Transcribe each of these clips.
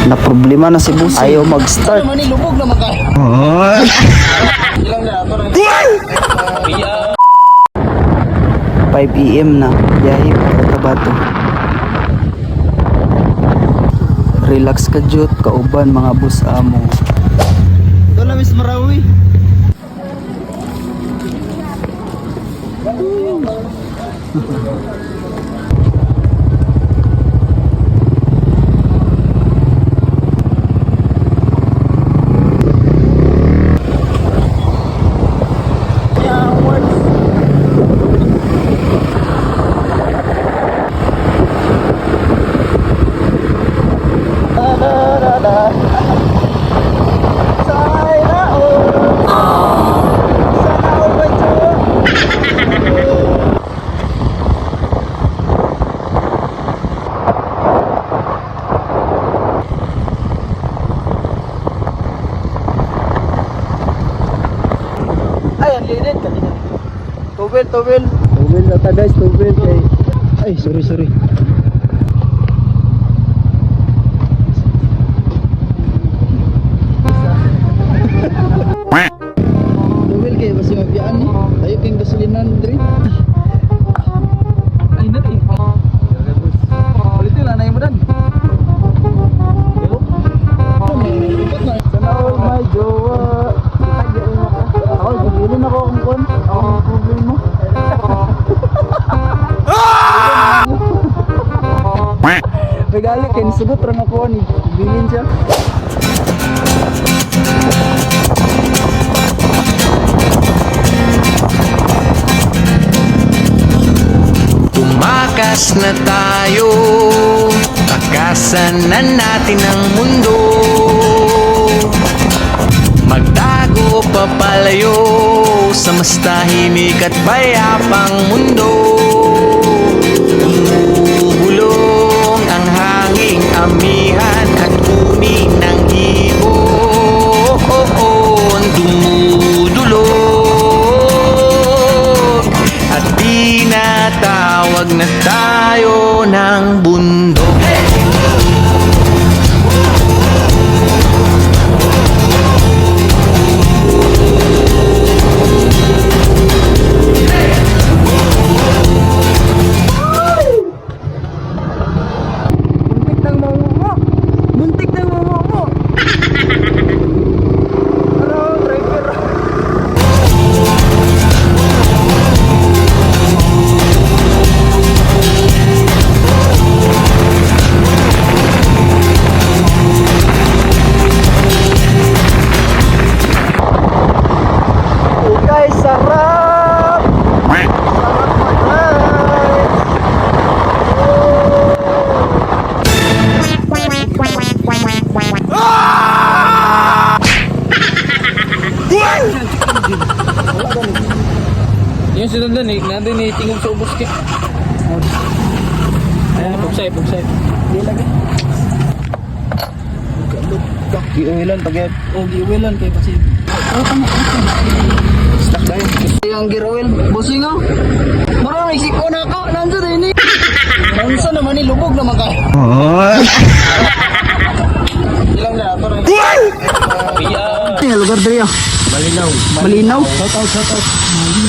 Na problema na si boss. Ayaw mag-start. 5 PM na. Biyahe pa Cotabato. Relax ka jud, kauban mga boss amo. Ito na Miss Marawi. Ay, ang lilit kanina. Tubel na ta guys, tubel kay. Ay, sorry. Tubel kay basi mabiyaan ni. Tayo king gasolinan diri. Ay na eh. Ulitin na nay mo dan. Sana all my jowa. Ako, gagawin ako kung kon. Ako ang problem mo. Regali kayo, nisugot rin ako ni. Bilin siya. Tumakas na tayo, takasan na natin ang mundo. Magtago papalayo sa mas tahimik at payapang mundo. Umubulong ang hanging amihan at huni ng ibon. Dumudulog at tinatawag na tayo ng bundok. Muntik ng momo mo. Hello, driver. Hey guys, sarap! Sarap mag-guys! Yung sinundan eh, nandun eh, tingog sa ubos kaya. Ayan, pugsay. Di lagi. Giuwilan pagyan. O, giwilan kayo kasi. Stuck tayo. Yung gear oil, busing oh. Marami siko na ako. Nandiyan din eh. Nansa naman eh, lubog naman ka. Ilang na ito rin. Iya. Lugar diri ah. Malinaw.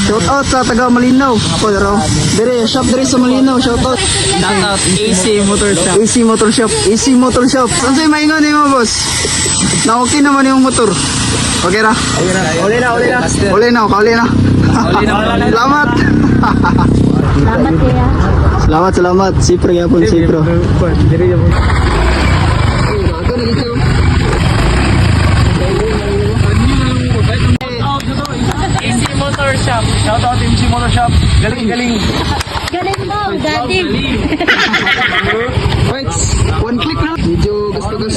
Shout out sa taga Malinaw. Pero diri shop diri sa Malinaw. Shout out. Shout out, AC Motor Shop. AC Motor Shop. Saan sa'yo maingon mo boss? Na okay naman yung motor. Okay ra? Uli na. Kauli na. Salamat. Salamat. Sipro yapon, sipro. AC Motor Shop. Shout out AC Motor Shop. Galing. Galing mo, galing. Wait, one click na. Medyo gastos